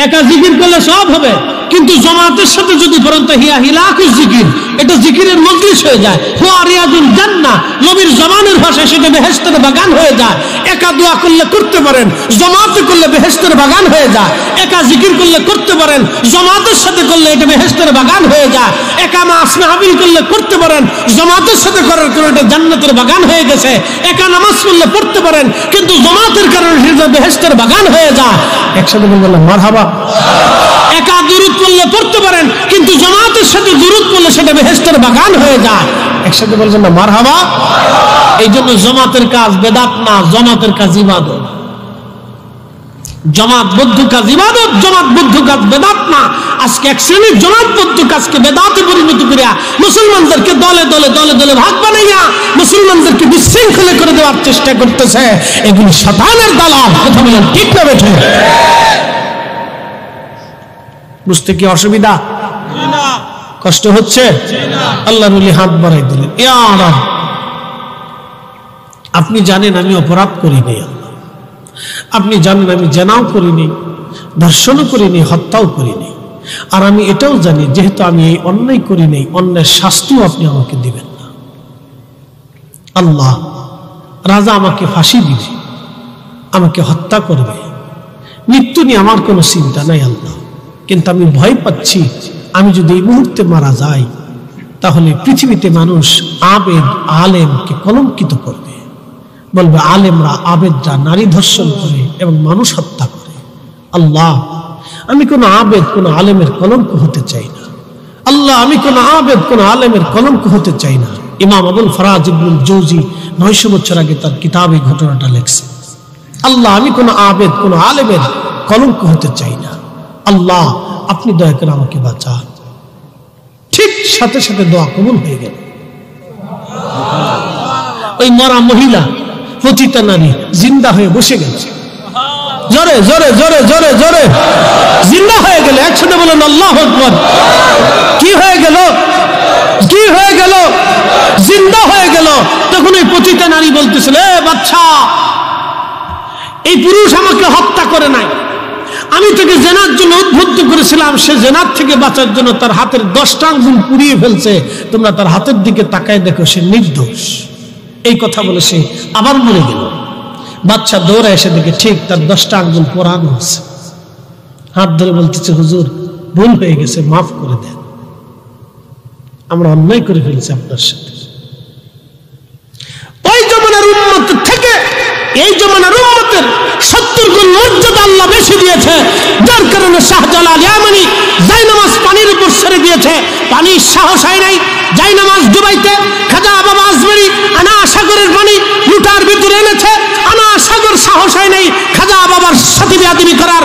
একা জিকির করলে সব হবে, কিন্তু জামাতের সাথে যদি পড়েন তো হিয়া হিলাকুজ জিকির, এটা জিকিরের মজলিস হয়ে যায়। হুয়া রিয়াজুল জান্নাহ, নবীর জবানের ভাষায় সেটা বেহেশতের বাগান হয়ে যায়। একা দোয়া করলে করতে পারেন, জামাতে করলে বেহেশতের বাগান হয়ে যায়। একা জিকির করলে করতে পারেন, জামাতের সাথে করলে এটা বেহেশতের বাগান হয়ে যায়। একা নামাজ মাহফিল করলে করতে পারেন, জামাতের সাথে করার কারণে এটা জান্নাতের বাগান হয়ে গেছে। একা নামাজ পড়লে পড়তে পারেন, কিন্তু জামাতের কারণে সেটা বেহেশতের বাগান হয়ে যায়। একসাথে বললাম মারহাবা। একা দুরূদ পড়লে পড়তে পারেন, কিন্তু জামাতের সাথে দুরূদ পড়লে সেটা বেহেশতের বাগান হয়ে যায়। একসাথে বলছেন না মারহাবা। এই জন্য জামাতের কাজ বেদাত না, জামাতের কাজ ইবাদত। জামাতবদ্ধ কাজ ইবাদত, জামাতবদ্ধ কাজ বেদাত না। আজকে এক শ্রেণীর জামাতবদ্ধ কাজকে বেদাতে পরিণত করিয়া মুসলমানদেরকে দলে দলে দলে দলে ভাগ বানাইয়া মুসলমানদেরকে বিশৃঙ্খলা করে দেওয়ার চেষ্টা করতেছে। এগুলি শয়তানের দালাল। কথা বলেন ঠিক না বেঠিক? বুঝতে কি অসুবিধা? কষ্ট হচ্ছে? আল্লাহর ওলি হাত বাড়াই দিলেন, ইয়া রাব, আপনি জানেন আমি অপরাধ করিনি, আপনি জানেন আমি জেনাও করিনি, ধর্ষণও করিনি, হত্যাও করিনি, আর আমি এটাও জানি যেহেতু আমি এই অন্যায় করিনি, অন্যের শাস্তিও আপনি আমাকে দিবেন না। আল্লাহ রাজা আমাকে ফাঁসি দিবে, আমাকে হত্যা করবে, মৃত্যু নিয়ে আমার কোনো চিন্তা নাই আল্লাহ, কিন্তু আমি ভয় পাচ্ছি আমি যদি এই মুহূর্তে মারা যাই তাহলে পৃথিবীতে মানুষ আবেদ আলেমকে কলঙ্কিত করবে, বলবে আলেমরা আবেদরা নারী ধর্ষণ করে এবং মানুষ হত্যা করে। আল্লাহ আমি কোন আবেদ কোন আলেমের কলঙ্ক হতে চাই না। আল্লাহ আমি কোন আবেদ কোন আলেমের কলঙ্ক হতে চাই না। ইমাম আবুল ফরাজ ইবনুল জৌজি 900 বছর আগে তার কিতাবে ঘটনাটা লেখছে। আল্লাহ আমি কোন আবেদ কোন আলেমের কলঙ্ক হতে চাই না। আল্লাহ আপনি দয়া করে আমাকে বাঁচান। ঠিক সাথে সাথে দোয়া কবুল হয়ে গেল। ওই মরা মহিলা পতিতা নারী জিন্দা হয়ে বসে গেছে। জোরে জোরে জোরে জোরে জোরে জিন্দা হয়ে গেল। একসাথে বলেন আল্লাহু আকবার। কি হয়ে গেল? কি হয়ে গেল? জিন্দা হয়ে গেল। তখন ওই পতিতা নারী বলতেছিল, এ বাচ্চা, এই পুরুষ আমাকে হত্যা করে নাই, আমি তাকে জেনার জন্য উদ্বুদ্ধ করেছিলাম, সে জেনার থেকে বাঁচার জন্য তার হাতের 10টা আঙ্গুল পুড়িয়ে ফেলছে, তোমরা তার হাতের দিকে তাকায় দেখো সে নির্দোষ। এই কথা বলে সে আবার মরে গেল। বাচ্চা দৌড়ে এসে দেখে ঠিক তার 10টা আঙ্গুল পোড়ানো আছে। হাত ধরে বলতেছে, হুজুর ভুল হয়ে গেছে, মাফ করে দেন, আমরা অন্যায় করে ফেলেছি আপনার সাথে। ওই জমানার উম্মত থেকে এই জমানার উম্মতের 70 গুণ মর্যাদা আল্লাহ বেশি দিয়েছে, যার কারণে শাহজালাল ইয়ামানি জায়নামাজ পানির উপর ছেড়ে দিয়েছে, পানির সাহস হয় নাই জায়নামাজ ডুবাইতে। খাজা বাবা আজমেরি আনা সাগরের পানি লুটার ভিতরে এনেছে, আনা সাগর সাহস হয় নাই খাজা বাবার সাথে বিয়াদবি করার।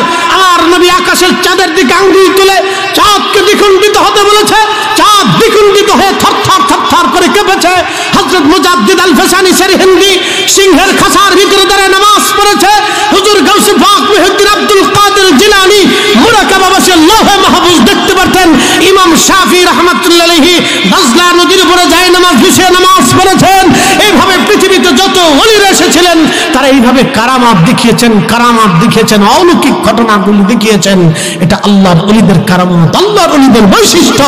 আর নবী আকাশের চাঁদের দিকে আঙ্গুল তুলে চাঁদকে দ্বিখণ্ডিত হতে বলেছে, চাঁদ দ্বিখণ্ডিত হয়ে থরথর থরথর করে কেঁপেছে। হযরত মুজাদ্দিদ আল ফেসানি সেরহিন্দি সিংহের খাঁচার ভিতরে দাঁড়িয়ে নামাজ পড়েছে। হুজুর গাউসে পাক মুহিউদ্দিন আব্দুল কাদের জিলানী মুরাকাবা বসে লৌহে মাহফুজ দেখতে পারতেন। ইমাম শাফি রাহমাতুল্লাহ আলাইহি দাজলা নদীর উপরে যায় নামাজ বিছিয়ে নামাজ পড়েছেন। এইভাবে পৃথিবীতে যত ওলিরা এসেছিলেন তারা এইভাবে কারামাত দেখিয়েছেন, কারামাত দেখিয়েছেন, অলৌকিক ঘটনাগুলি দেখিয়েছেন। এটা আল্লাহর ওলিদের কারামাত, আল্লাহর ওলিদের বৈশিষ্ট্য।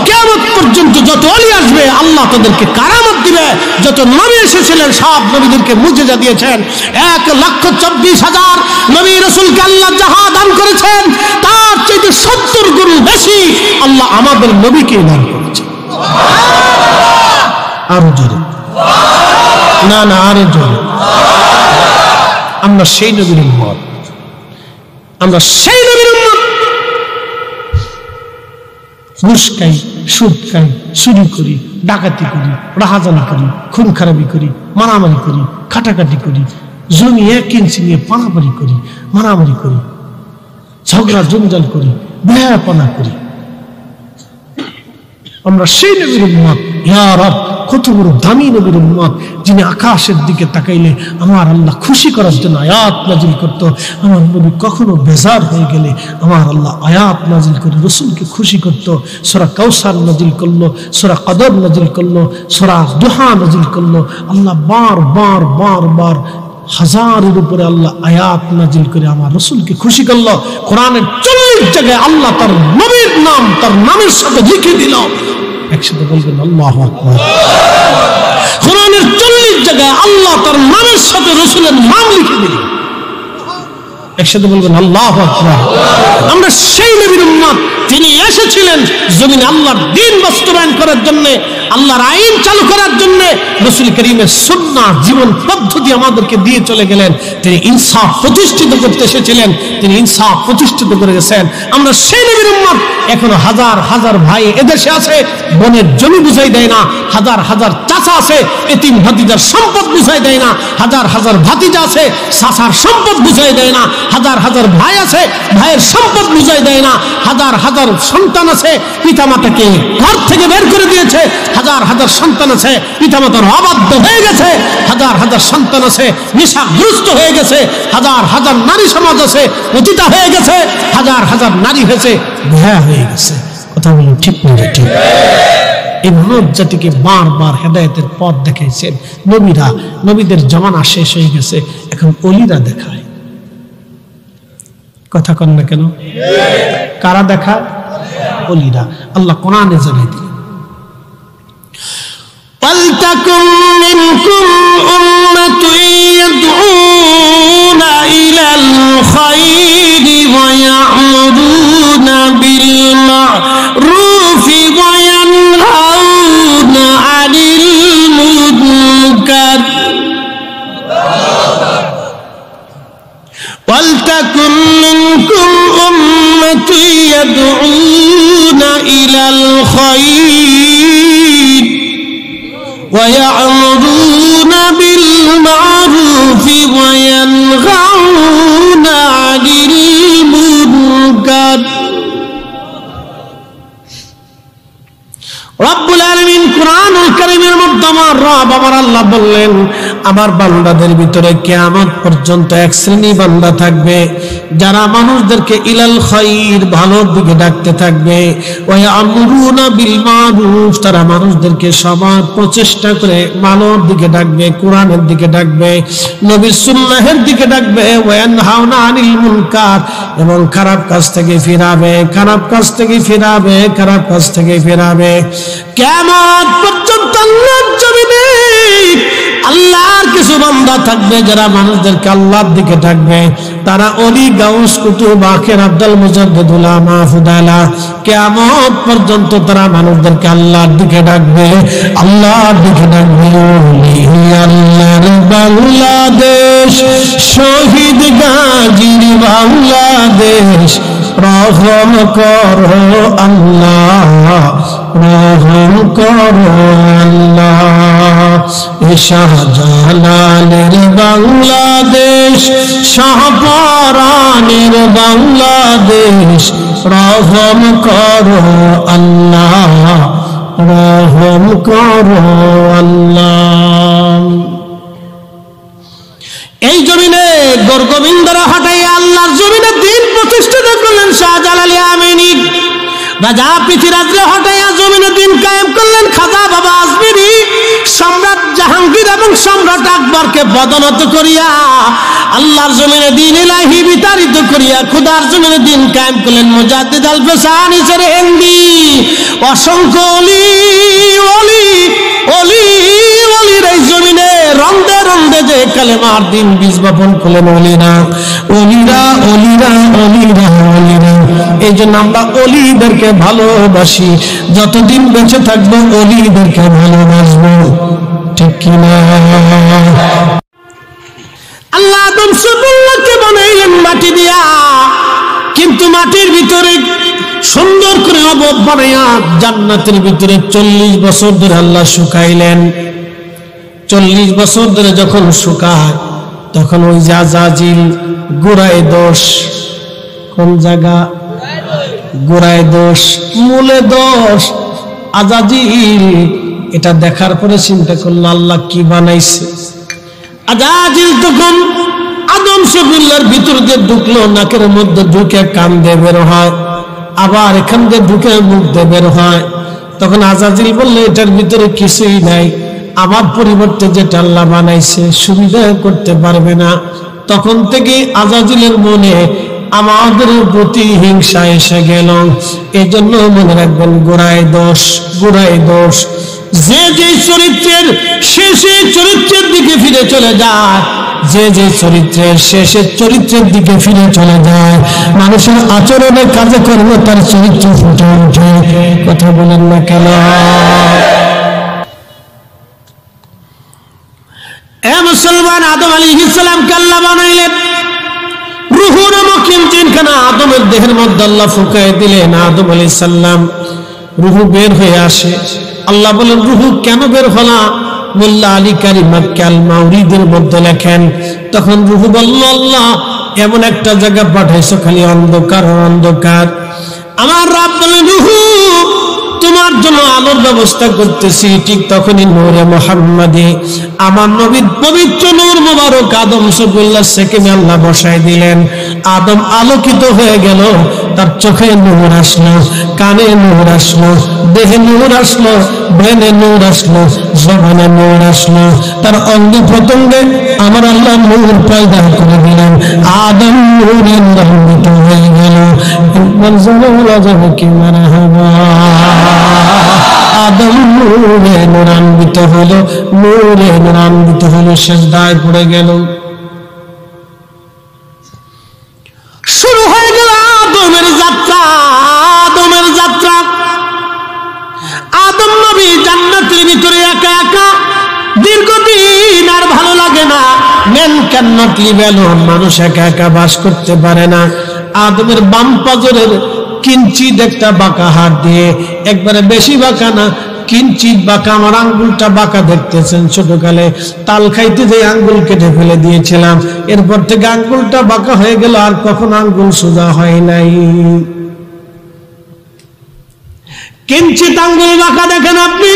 কিয়ামত পর্যন্ত যত ওলি আসবে আল্লাহ তাদেরকে কারামাত দিবে। যত নবী এসেছিলেন সব নবীদেরকে মুজিজা দিয়েছেন। 1,24,000 নবী রাসূলকে আল্লাহ যাহা দান করেছেন তার চাইতে 70 গুণ বেশি আল্লাহ আমাদের নবীকে দান করেছেন। আরো জোরে না না আরো জোরে। আমরা সেই নবীর উম্মত, আমরা সেই নবীর উম্মত। ঘুষ খাই, সুদ খাই, চুরি করি, ডাকাতি করি, রাহাজানি করি, খুন খারাপি করি, মারামারি করি, কাটাকাটি করি, জমি 1 ইঞ্চি নিয়ে পানাপারি করি, মারামারি করি, ঝগড়া জঞ্জাল করি, বেহায়াপনা করি। আমরা সেই নবীর উম্মত, ইয়া রব, কত বড় দামি নবীর উম্মত, যিনি আকাশের দিকে তাকাইলে আমার আল্লাহ খুশি করার জন্য আয়াত নাজিল করত। আমার নবী কখনো বেজার হয়ে গেলে আমার আল্লাহ আয়াত নাজিল করে রসুলকে খুশি করত। সূরা কাউসার নাজিল করলো, সূরা কদর নাজিল করলো, সূরা দুহা নাজিল করলো। আল্লাহ বার বার বার বার হাজারের উপরে আল্লাহ আয়াত নাজিল করে আমার রসুলকে খুশি করলো। কোরআনের 40 জায়গায় আল্লাহ তার নবীর নাম তার নামের সাথে লিখে দিল। একসাথে বলবেন আল্লাহু আকবার। কোরআনের 40 জায়গায় আল্লাহ তার নামের সাথে রসুলের নাম লিখে দিল। একসাথে বলবেন আল্লাহু আকবার। আমরা সেই নবীর উম্মত, তিনি এসেছিলেন জমিনে আল্লাহর দ্বীন বাস্তবায়ন করার জন্য, আল্লাহর আইন চালু করার জন্য। রাসূল করিমের সুন্নাহ জীবন পদ্ধতি আমাদেরকে দিয়ে চলে গেলেন। তিনি ইনসাফ প্রতিষ্ঠিত করতে এসেছিলেন, তিনি ইনসাফ প্রতিষ্ঠিত করে গেছেন। আমরা সেই নবীর উম্মত। এখনো হাজার হাজার ভাই এদেশে আছে, বনের জমি বুঝাই দেয় না। হাজার হাজার চাচা আছে, এতিম ভাতিজার সম্পদ বুঝাই দেয় না। হাজার হাজার ভাতিজা আছে, চাচার সম্পদ বুঝাই দেয় না। হাজার হাজার ভাই আছে, ভাইয়ের সম্পদ বুঝাই দেয় না। হাজার হাজার সন্তান আছে, পিতামাতাকে ঘর থেকে বের করে দিয়েছে। হাজার হাজার সন্তান আছে, পিতামাতার অবাধ্য হয়ে গেছে। হাজার হাজার সন্তান আছে, নেশাগ্রস্ত হয়ে গেছে। হাজার হাজার নারী সমাজ আছে, পতিতা হয়ে গেছে। হাজার হাজার নারী হয়েছে, বেহায়া হয়ে গেছে। কথা বলুন ঠিক না ঠিক? এই মানব জাতিকে বারবার হেদায়েতের পথ দেখাইছেন নবীরা। নবীদের জমানা শেষ হয়ে গেছে, এখন অলিরা দেখায়। কথা কন না কেন? কারা দেখায়? অলিরা। আল্লাহ কোরআনে জানাই দিলেন, وَلْتَكُنْ مِنْكُمْ أُمَّةٌ يَدْعُونَ إِلَى الْخَيْرِ وَيَأْمُرُونَ بِالْمَعْرُوفِ وَيَنْهَوْنَ عَنِ الْمُنكَرِ وَلْتَكُنْ مِنْكُمْ أُمَّةٌ يَدْعُونَ إِلَى الْخَيْرِ وَيَأْمُرُونَ بِالْمَعْرُوفِ وَيَنْهَوْنَ عَنِ الْمُنكَرِ। রব্বুল আলামিন কুরআনুল কারীমের মধ্যে আমার রব আমার আল্লাহ বললেন, আমার বান্দাদের ভিতরে কিয়ামত পর্যন্ত এক শ্রেণী বান্দা থাকবে যারা মানুষদেরকে ইলাল খায়র ভালোর দিকে ডাকতে থাকবে। ওয়া ইয়ামুরুনা বিল মারুফ, তারা মানুষদেরকে সবার প্রচেষ্টা করে ভালোর দিকে ডাকবে, কোরআনের দিকে ডাকবে, নবীর সুন্নাহের দিকে ডাকবে। ওয়া ইয়ানহাউনা আনিল মুনকার, এবং খারাপ কাজ থেকে ফিরাবে, খারাপ কাজ থেকে ফিরাবে, খারাপ কাজ থেকে ফিরাবে। কিয়ামত পর্যন্ত আল্লাহর জমিনে আল্লাহর কিছু বান্দা থাকবে যারা মানুষদেরকে আল্লাহর দিকে ডাকবে। তারা ওলি, গাউস, কুতুব, আখের, আব্দুল মুজাদ্দিদ, উলামা, ফুদালা। কিয়ামত পর্যন্ত তারা মানুষদেরকে আল্লাহর দিকে ডাকবে, আল্লাহর দিকে ডাকবে। আল্লাহর বাংলাদেশ, শহীদ গাজীর বাংলাদেশ, রহম করো আল্লাহ, রহম করো আল্লাহ। শাহজালালের বাংলাদেশ, শাহপরানের বাংলাদেশ, রহম করো আল্লাহ, রহম করো আল্লাহ। এই জমিনে গোরগোবিন্দরা হটাইয়া আল্লাহর জমিনে দ্বীন প্রতিষ্ঠিত করলেন শাহজালাল ইয়ামানি। রাজা পৃথিরাজরে হটাইয়া জমিনে দ্বীন কায়েম করলেন খাজা বাবা আজমিরি। সম্রাট জাহাঙ্গীর এবং সম্রাট আকবরকে বদনত করিয়া আল্লাহর জমিনে দ্বীন ইলাহি বিতাড়িত করিয়া খুদার জমিনে দ্বীন কায়েম করলেন মুজাদ্দিদ আল ফিসানি সেরহিন্দি। অসংখ্য অলি অলি অলি অলির এই জমিনে রন্দে রন্দে যে কালেমার দ্বীন বীজ বপন করলেন অলিরা, অলিরা, অলিরা, অলিরা, অলিরা। এই জন্য আমরা অলিদেরকে ভালোবাসি, যতদিন বেঁচে থাকবো অলিদেরকে ভালোবাসবো, ঠিক কিনা? আল্লাহ আদম সবুল্লাহকে বানাইলেন মাটি দিয়া, কিন্তু মাটির ভিতরে সুন্দর করে অবব বানাইয়া জান্নাতের ভিতরে 40 বছর ধরে আল্লাহ শুকাইলেন। 40 বছর ধরে যখন শুকায় তখন ওই যে আজাজিল গোড়ায় দোষ, কোন জায়গা গোড়ায় দোষ, মূলে দোষ, আজাজিল এটা দেখার পরে চিন্তা করলো আল্লাহ কি বানাইছে। আজাজিল তখন আদম শফিউল্লাহর ভিতর দিয়ে ঢুকলো, নাকের মধ্যে ঢুকে কান দিয়ে বের হয়, আবার এখান দিয়ে ঢুকে মুখ দিয়ে বের হয়। তখন আজাজিল বললো এটার ভিতরে কিছুই নাই, আমার পরিবর্তে যেটা আল্লাহ বানাইছে সুবিধা করতে পারবে না। তখন থেকে আজাজিলের মনে আমাদের প্রতি হিংসা এসে গেল। এই জন্য মনে রাখবেন গোড়ায় দোষ, গোড়ায় দোষ। যে যে চরিত্রের শেষে চরিত্রের দিকে ফিরে চলে যায়, যে যে চরিত্রের শেষের চরিত্রের দিকে ফিরে চলে যায়, মানুষের আচরণে কাজে কর্মে তার চরিত্র ফুটে ওঠে। কথা বলেন না কেন? এ মুসলমান, আদম আলাইহিস সালামকে আল্লাহ বানাইলেন, রূহ নামক ইঞ্জিনখানা আদমের দেহের মধ্যে আল্লাহ ফুঁকায় দিলেন। আদম আলাইহিস সালাম রূহ বের হয়ে আসে। আল্লাহ বলেন রূহ কেন বের হলা? মোল্লা আলী কারি মাক্কি আল মাউরিদের মধ্যে লেখেন, তখন রূহ বলল আল্লাহ এমন একটা জায়গা পাঠাইছো খালি অন্ধকার অন্ধকার। আমার রব বলেন রূহ তোমার জন্য আলোর ব্যবস্থা করতেছি। ঠিক তখনই নূরে মুহাম্মাদি আমার নবীর পবিত্র নূর মোবারক আদম শফিউল্লাহ সেকেন্ডে আল্লাহ বসায় দিলেন। আদম আলোকিত হয়ে গেল, তার চোখে নূর আসলো, কানে নূর আসলো, দেহে নূর আসলো, ব্রেনে নূর আসলো, জবানে নূর আসলো, তার অঙ্গ প্রত্যঙ্গে আমার আল্লাহ নূর পয়দা করে দিলেন। আদম নূরে রঞ্জিত হয়ে গেল। কি মারহাবা, আদম নূরে নূরান্বিত হলো, নূরে নূরান্বিত হলো, সিজদায় পড়ে গেল। শুরু হয়ে গেল আদমের যাত্রা, আদমের যাত্রা। আদম নবী জান্নাতের ভিতরে একা একা দীর্ঘদিন, আর ভালো লাগে না। Main can not live alone, মানুষ একা একা বাস করতে পারে না। আদমের বাম পাজরের কিঞ্চিত একটা বাঁকা হাত দিয়ে, একবারে বেশি বাঁকা না, কিঞ্চিত বাঁকা, আমার আঙ্গুলটা বাঁকা দেখতেছেন। ছোটকালে তাল খাইতে যে আঙ্গুল কেটে ফেলে দিয়েছিলাম, এরপর থেকে আঙ্গুলটা বাঁকা হয়ে গেল, আর কখন আঙ্গুল সোজা হয় নাই। কিঞ্চিত আঙ্গুল বাঁকা দেখেন আপনি,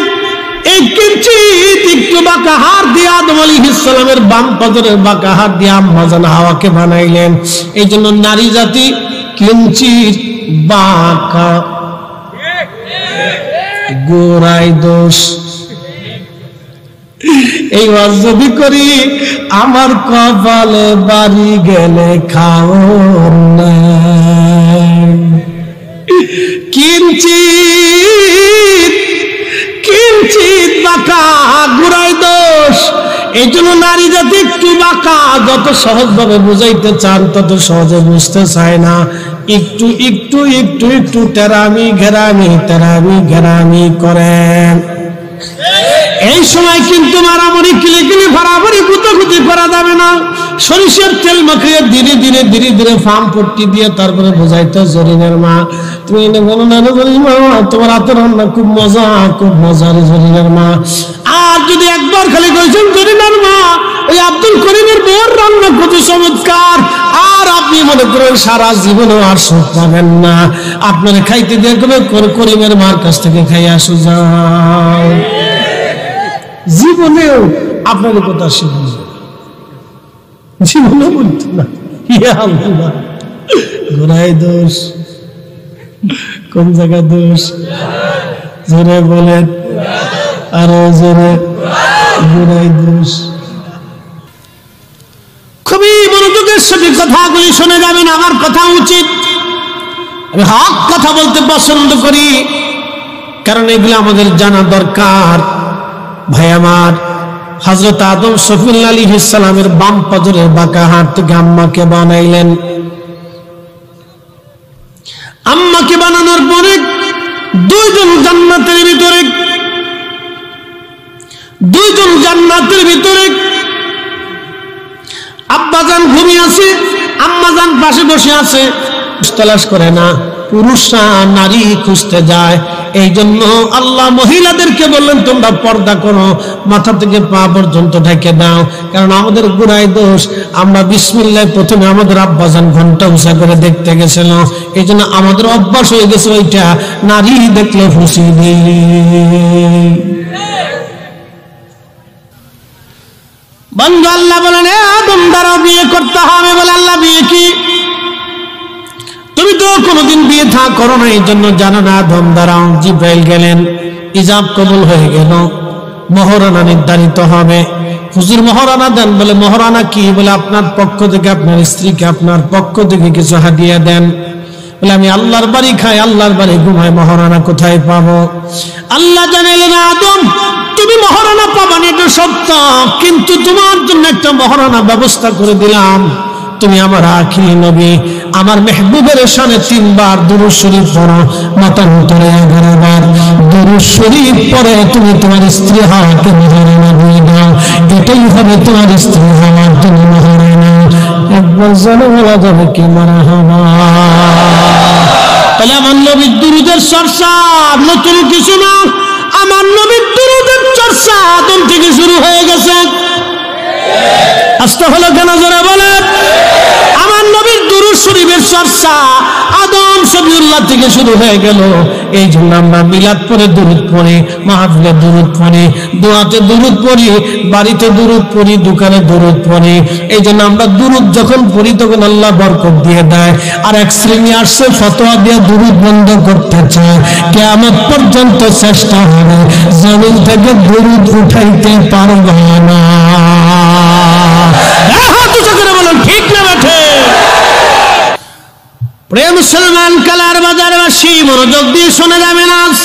এই কিঞ্চিত একটু বাঁকা হাত দিয়ে আদম আলাইহিস সালামের বাম পাজরের বাঁকা হাত দিয়ে আম্মা জান হাওয়াকে বানাইলেন। এই জন্য নারী জাতি কিঞ্চিত বাঁকা, গোড়ায় দোষ। এই ওয়াজ যদি করি আমার কপালে বাড়ি গেলে খাও না। কিঞ্চিত কিঞ্চিত বাঁকা, গোড়ায় দোষ। এই জন্য নারী জাতি একটু বাঁকা, যত সহজভাবে বুঝাইতে চান তত সহজে বুঝতে চায় না। একটু একটু একটু একটু তেরামি ঘেরামি তেরামি ঘেরামি করেন। এই সময় কিন্তু মারামারি কিলিকিলি ফাড়াফাড়ি কুতাকুতি করা যাবে না। সরিষার তেল মাখিয়ে ধীরে ধীরে ধীরে ধীরে ফার্ম পট্টি দিয়ে তারপরে বোঝাইতে জরিনের মা তুমি এনে বলো না জরিমা তোমার হাতের রান্না খুব মজা, খুব মজার জরিনের মা। আর যদি একবার খালি কইছেন জরিনের মা ওই আব্দুল করিমের বউর রান্না কত চমৎকার, আর আপনি মনে করেন সারা জীবনে আর সুখ পাবেন না। আপনার খাইতে দিয়ে করিমের মার কাছ থেকে খাই আসো যাও, জীবনেও আপনার কথা শিখুন, জীবনে বলতো না। গোড়ায় দোষ, কোন জায়গা দোষ? জোরে বলেন, আরো জোরে। গোড়ায় দোষ। খুবই মনোযোগের সাথে কথাগুলি শুনে যাবেন। আমার কথা উচিত, আমি হক কথা বলতে পছন্দ করি, কারণ এগুলো আমাদের জানা দরকার। ভাই আমার, হযরত আদম শফিউল্লাহ আলাইহিস সালামের বাম পাজরের বাঁকা হাত থেকে আম্মাকে বানাইলেন। আম্মাকে বানানোর পরে দুইজন জান্নাতের ভিতরে আব্বাজান ঘুমিয়ে আছে, আম্মাজান পাশে বসে আছে, তালাশ করে না। পুরুষরা নারী খুঁজতে যায়। এই জন্য আল্লাহ মহিলাদেরকে বললেন তোমরা পর্দা করো, মাথা থেকে পা পর্যন্ত ঢেকে দাও। কারণ আমাদের গুনাহ দোষ, আমরা বিসমিল্লাহ প্রথমে আমাদের আব্বাজান ঘন্টা উঁচা করে দেখতে গেছিল, এই জন্য আমাদের অভ্যাস হয়ে গেছে ওইটা, নারী দেখলে ফুসি দিই। বন্ধু আল্লাহ বলেন আদম দ্বারা বিয়ে করতে হবে। বলে আল্লাহ বিয়ে কি? তুমি তো কোনোদিন বিয়ে থা করো না, এই জন্য জানো না। আদম দ্বারা জিব্রাইল গেলেন, ইজাব কবুল হয়ে গেল, মহরানা নির্ধারিত হবে। হুজুর মহরানা দেন। বলে মহরানা কি? বলে আপনার পক্ষ থেকে আপনার স্ত্রীকে আপনার পক্ষ থেকে কিছু হাদিয়া দেন। বলে আমি আল্লাহর বাড়ি খাই, আল্লাহর বাড়ি ঘুমাই, মহরানা কোথায় পাবো? আল্লাহ জানাইলেন আদম তুমি মহরানা পাবা না, এটা সত্য, কিন্তু তোমার জন্য একটা মহরানা ব্যবস্থা করে দিলাম। তুমি আমার আখিরি নবী, আমার মেহবুবের শানে 3 বার দুরূদ শরীফ পড়ো, মতান্তরে 11 বার দুরূদ শরীফ পড়ে তুমি তোমার স্ত্রী হওয়াকে মহরানা দিয়ে দাও। এটাই হবে তোমার স্ত্রী হওয়ার জন্য মহরানা। একবার জানো বলা যাবে কি মারহাবা। তাহলে আমার নবীর দুরূদের চর্চা নতুন কিছু না, আমার নবীর দুরূদের চর্চা আদম থেকে শুরু হয়ে গেছে। আস্তে হলো কেন জোরে বলে? আমার নবীর দুরূদ শরীফের চর্চা আদম শফিউল্লাহ থেকে শুরু হয়ে গেল। এই জন্য আমরা মিলাদ পড়ে দুরূদ পড়ি, মাহফিলে দুরূদ পড়ি, দোয়াতে দুরূদ পড়ি, বাড়িতে দুরূদ পড়ি, দোকানে দুরূদ পড়ি। এই জন্য আমরা দুরূদ যখন পড়ি তখন আল্লাহ বরকত দিয়ে দেয়। আর এক শ্রেণী আসছে ফতোয়া দিয়ে দুরূদ বন্ধ করতে চায়, কিয়ামত পর্যন্ত চেষ্টা হবে, জমিন থেকে দুরূদ উঠাইতে পারবে না। ঠিক না বেঠে? প্রেম মুসলমান কালার বাজারবাসী মনোযোগ দিয়ে শুনে যাবেন। আজ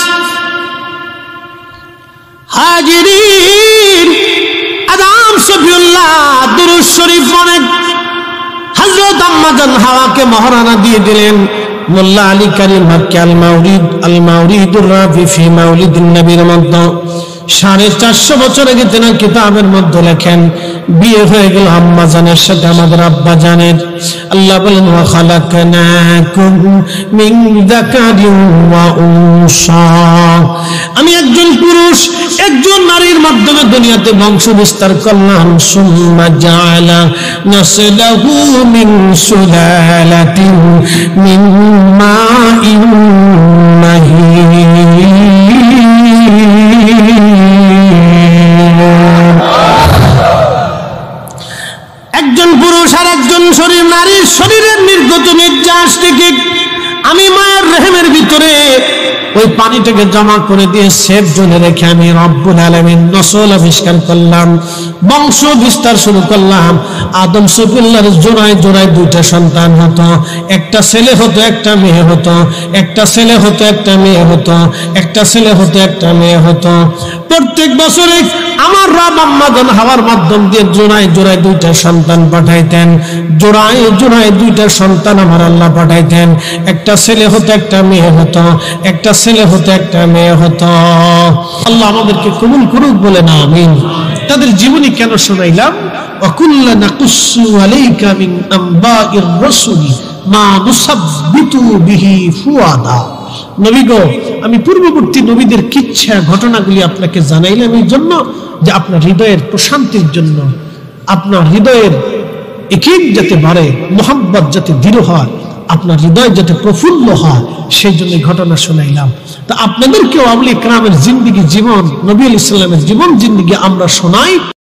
হাজিরিন আদম শফিউল্লাহ দুরূদ শরীফ পড়ে হযরত আম্মাজান হাওয়াকে মহরানা দিয়ে দিলেন। মোল্লা আলী কারীম মাক্কি আল মাউরিদুর রাফি ফি মাউলিদিন নবীর মধ্যে 450 বছর আগে তিনি কিতাবের মধ্যে লেখেন বিয়ে হয়ে গেল আম্মাজানের সাথে আমাদের আব্বা জানের। আল্লাহ বলেন ওয়া খালাকনাকুম মিন যাকারিন ওয়া উনসা, আমি একজন পুরুষ একজন নারীর মাধ্যমে দুনিয়াতে বংশ বিস্তার করলাম। সুম্মা জাআলা নাসলাহু মিন সুলালাতিন মিন মাইন মাহিন। একজন পুরুষ আর একজন শরীর নারীর শরীরের নির্গত নির্যাস থেকে আমি মায়ের রেহেমের ভিতরে ওই পানিটাকে জমা করে দিয়ে সেফ জোনে রেখে আমি রব্বুল আলামিন নসল আবিষ্কার করলাম, বংশ বিস্তার শুরু করলাম। আদম শফিউল্লাহর জোড়ায় জোড়ায় 2টা সন্তান হতো, একটা ছেলে হতো একটা মেয়ে হতো, একটা ছেলে হতো একটা মেয়ে হতো, একটা ছেলে হতো একটা মেয়ে হতো। প্রত্যেক বছরে আমার রব আম্মাজান হাওয়ার মাধ্যম দিয়ে জোড়ায় জোড়ায় 2টা সন্তান পাঠাইতেন, জোড়ায় জোড়ায় 2টা সন্তান আমার আল্লাহ পাঠাইতেন। একটা ছেলে হতো একটা মেয়ে হতো, একটা ছেলে হতো একটা মেয়ে হতো। আল্লাহ আমাদেরকে কবুল করুক বলে না আমিন। তাদের জীবনী কেন শোনাইলাম? ওয়াকুল্লা নাকুসু আলাইকা মিন আম্বাইর রাসূলি মা নুসাব্বিতু বিহি ফুয়াদা। নবী গো, আমি পূর্ববর্তী নবীদের কিচ্ছা ঘটনাগুলি আপনাকে জানাইলাম এই জন্য যে আপনার হৃদয়ের প্রশান্তির জন্য, আপনার হৃদয়ের ইকিন যাতে বাড়ে, মোহাব্বত যাতে দৃঢ় হয়, আপনার হৃদয় যাতে প্রফুল্ল হয়, সেই জন্য ঘটনা শোনাইলাম। তা আপনাদেরকেও আউলিয়া কেরামের জিন্দেগি জীবন, নবী আলাইহিস সালামের জীবন জিন্দেগি আমরা শোনাই।